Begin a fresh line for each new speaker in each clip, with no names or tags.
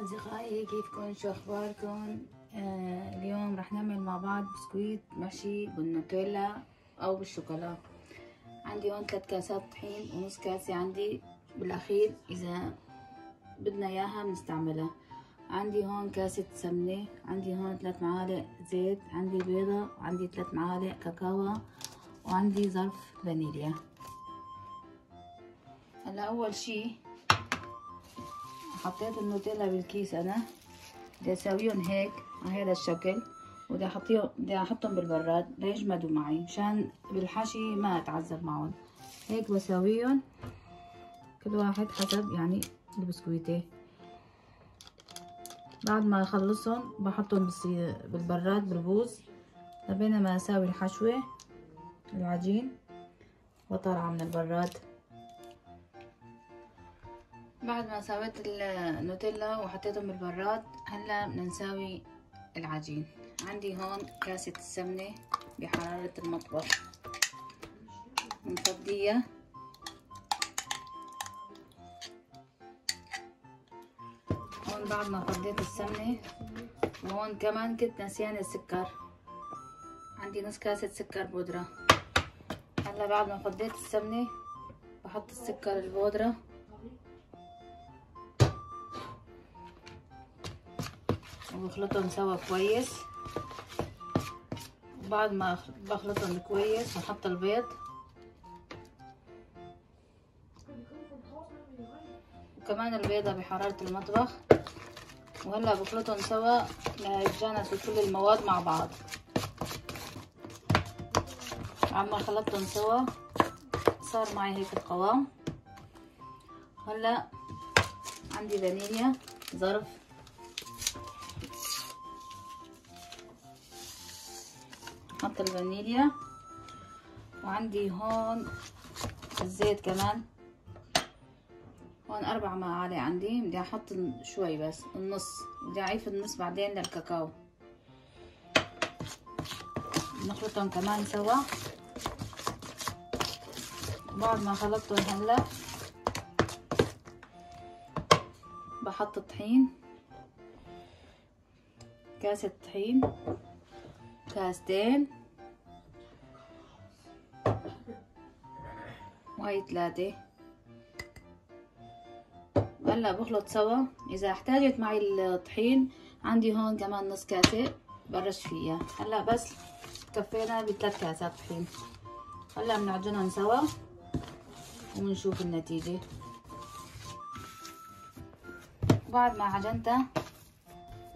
أصدقائي، كيفكن؟ شو أخباركن؟ اليوم رح نعمل مع بعض بسكويت محشي بالنوتيلا أو بالشوكولا. عندي هون 3 كاسات طحين ونص كاسة عندي بالأخير إذا بدنا إياها بنستعملها. عندي هون كاسة سمنة، عندي هون 3 معالق زيت، عندي بيضة، وعندي 3 معالق كاكاو، وعندي ظرف فانيليا. هلا أول شي حطيت النوتيلا بالكيس. انا بدي اسويهم هيك على هذا الشكل، بدي احطهم بالبراد ليجمدوا معي مشان بالحشي ما اتعذب معهم. هيك بسويهم كل واحد حسب يعني البسكويته. بعد ما اخلصهم بحطهم بالبراد بالبوز لبينما اساوي الحشوه العجين وطالعه من البراد. بعد ما سويت النوتيلا وحطيتهم بالبراد، هلا بدنا نساوي العجين. عندي هون كاسة السمنة بحرارة المطبخ مفضية، هون بعد ما فضيت السمنة. وهون كمان كنت نسيان السكر، عندي نص كاسة سكر بودرة. هلا بعد ما فضيت السمنة بحط السكر البودرة وبخلطهم سوا كويس. وبعد ما بخلطهم كويس بحط البيض، وكمان البيضة بحرارة المطبخ. وهلا بخلطهم سوا ليتجانسوا كل المواد مع بعض. بعد ما خلطتهم سوا صار معي هيك القوام. هلا عندي فانيليا ظرف، حط الفانيليا. وعندي هون الزيت كمان، هون 4 معالق عندي. بدي احط شوي بس النص، بدي اعيف النص بعدين للكاكاو. نخلطهم كمان سوا. بعد ما خلطتهم هلا بحط الطحين، كاسة طحين، كاستين، وهي 3. هلا بخلط سوا. اذا احتاجت معي الطحين عندي هون كمان نص كاسة برش فيها. هلا بس كفينا ب3 كاسات طحين. هلا بنعجنهم سوا ونشوف النتيجة. بعد ما عجنتها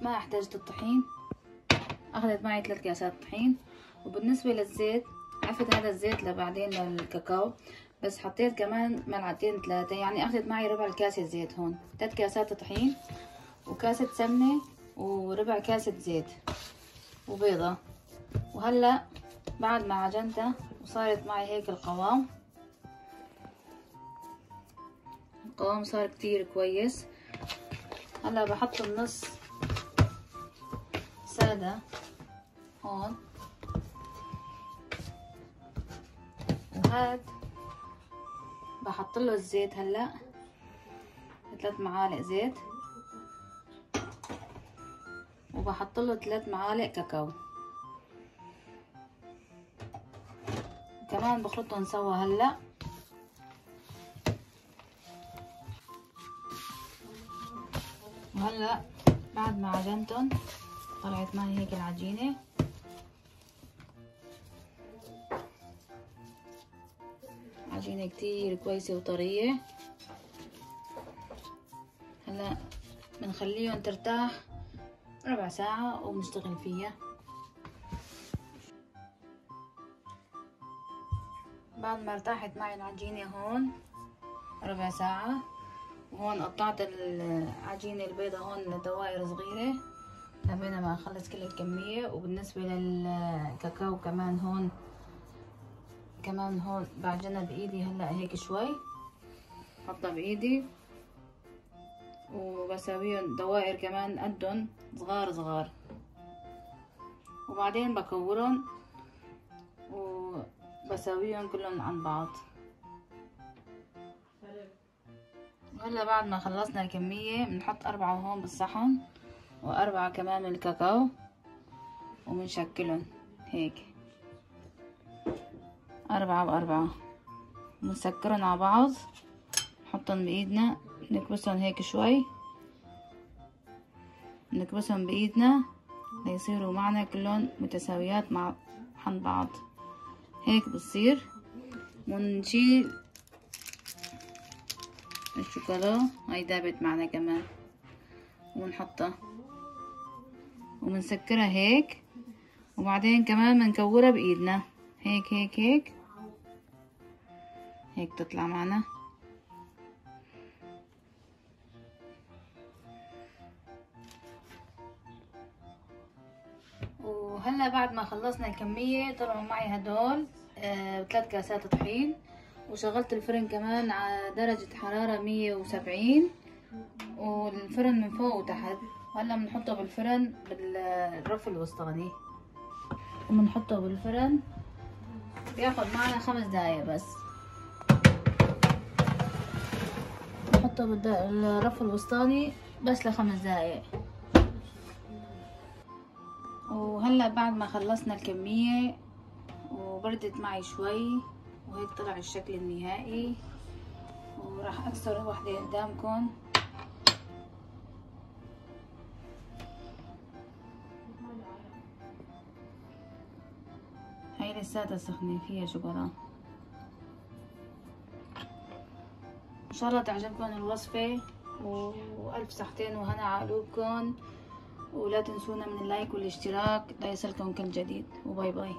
ما احتاجت الطحين، اخذت معي 3 كاسات طحين. وبالنسبة للزيت عفت هذا الزيت لبعدين للكاكاو، بس حطيت كمان ملعقتين 3، يعني اخذت معي ربع الكاسة زيت. هون 3 كاسات طحين وكاسة سمنة وربع كاسة زيت وبيضة. وهلا بعد ما عجنتها وصارت معي هيك القوام صار كتير كويس. هلا بحط النص سادة هون، وهاد بحط له الزيت. هلا 3 معالق زيت، وبحط له 3 معالق كاكاو كمان بخلطهم سوا. هلا وهلا بعد ما عجنتهم طلعت معي هيك العجينة. عجينة كتير كويسة وطرية. هلا بنخليهم ترتاح ربع ساعة وبنشتغل فيها. بعد ما ارتاحت معي العجينة هون ربع ساعة، وهون قطعت العجينة البيضة هون لدوائر صغيرة لبين ما اخلص كل الكمية. وبالنسبة للكاكاو كمان هون بعجنها بايدي. هلا هيك شوي بحطها بايدي وبساويهم دوائر كمان قدهم صغار صغار، وبعدين بكورهم وبساويهم كلهم عن بعض. وهلا بعد ما خلصنا الكمية بنحط 4 هون بالصحن و4 كمان من الكاكاو وبنشكلهم هيك 4 و4 بنسكرهم على بعض، نحطهم بايدنا نكبسهم هيك شوي، نكبسهم بايدنا ليصيروا معنا كلهم متساويات مع عن بعض. هيك بتصير. ونشيل الشوكولا هاي دابت معنا كمان ونحطها وبنسكرها هيك، وبعدين كمان بنكورها بايدنا هيك هيك هيك هيك تطلع معنا. وهلا بعد ما خلصنا الكمية طلعوا معي هدول 3 كاسات طحين، وشغلت الفرن كمان على درجة حرارة 170 والفرن من فوق وتحت. هلا بنحطه بالفرن بالرف الوسطاني وبنحطه بالفرن بياخد معنا 5 دقايق بس. نحطه بالرف الوسطاني بس ل5 دقايق. وهلا بعد ما خلصنا الكمية وبردت معي شوي وهيك طلع الشكل النهائي، وراح اكسر وحدة قدامكم. هاي لساتها سخنة فيها شوكولا. ان شاء الله تعجبكم الوصفة، والف صحتين وهنا على قلوبكم، ولا تنسونا من اللايك والاشتراك ليصلكم كل جديد، وباي باي.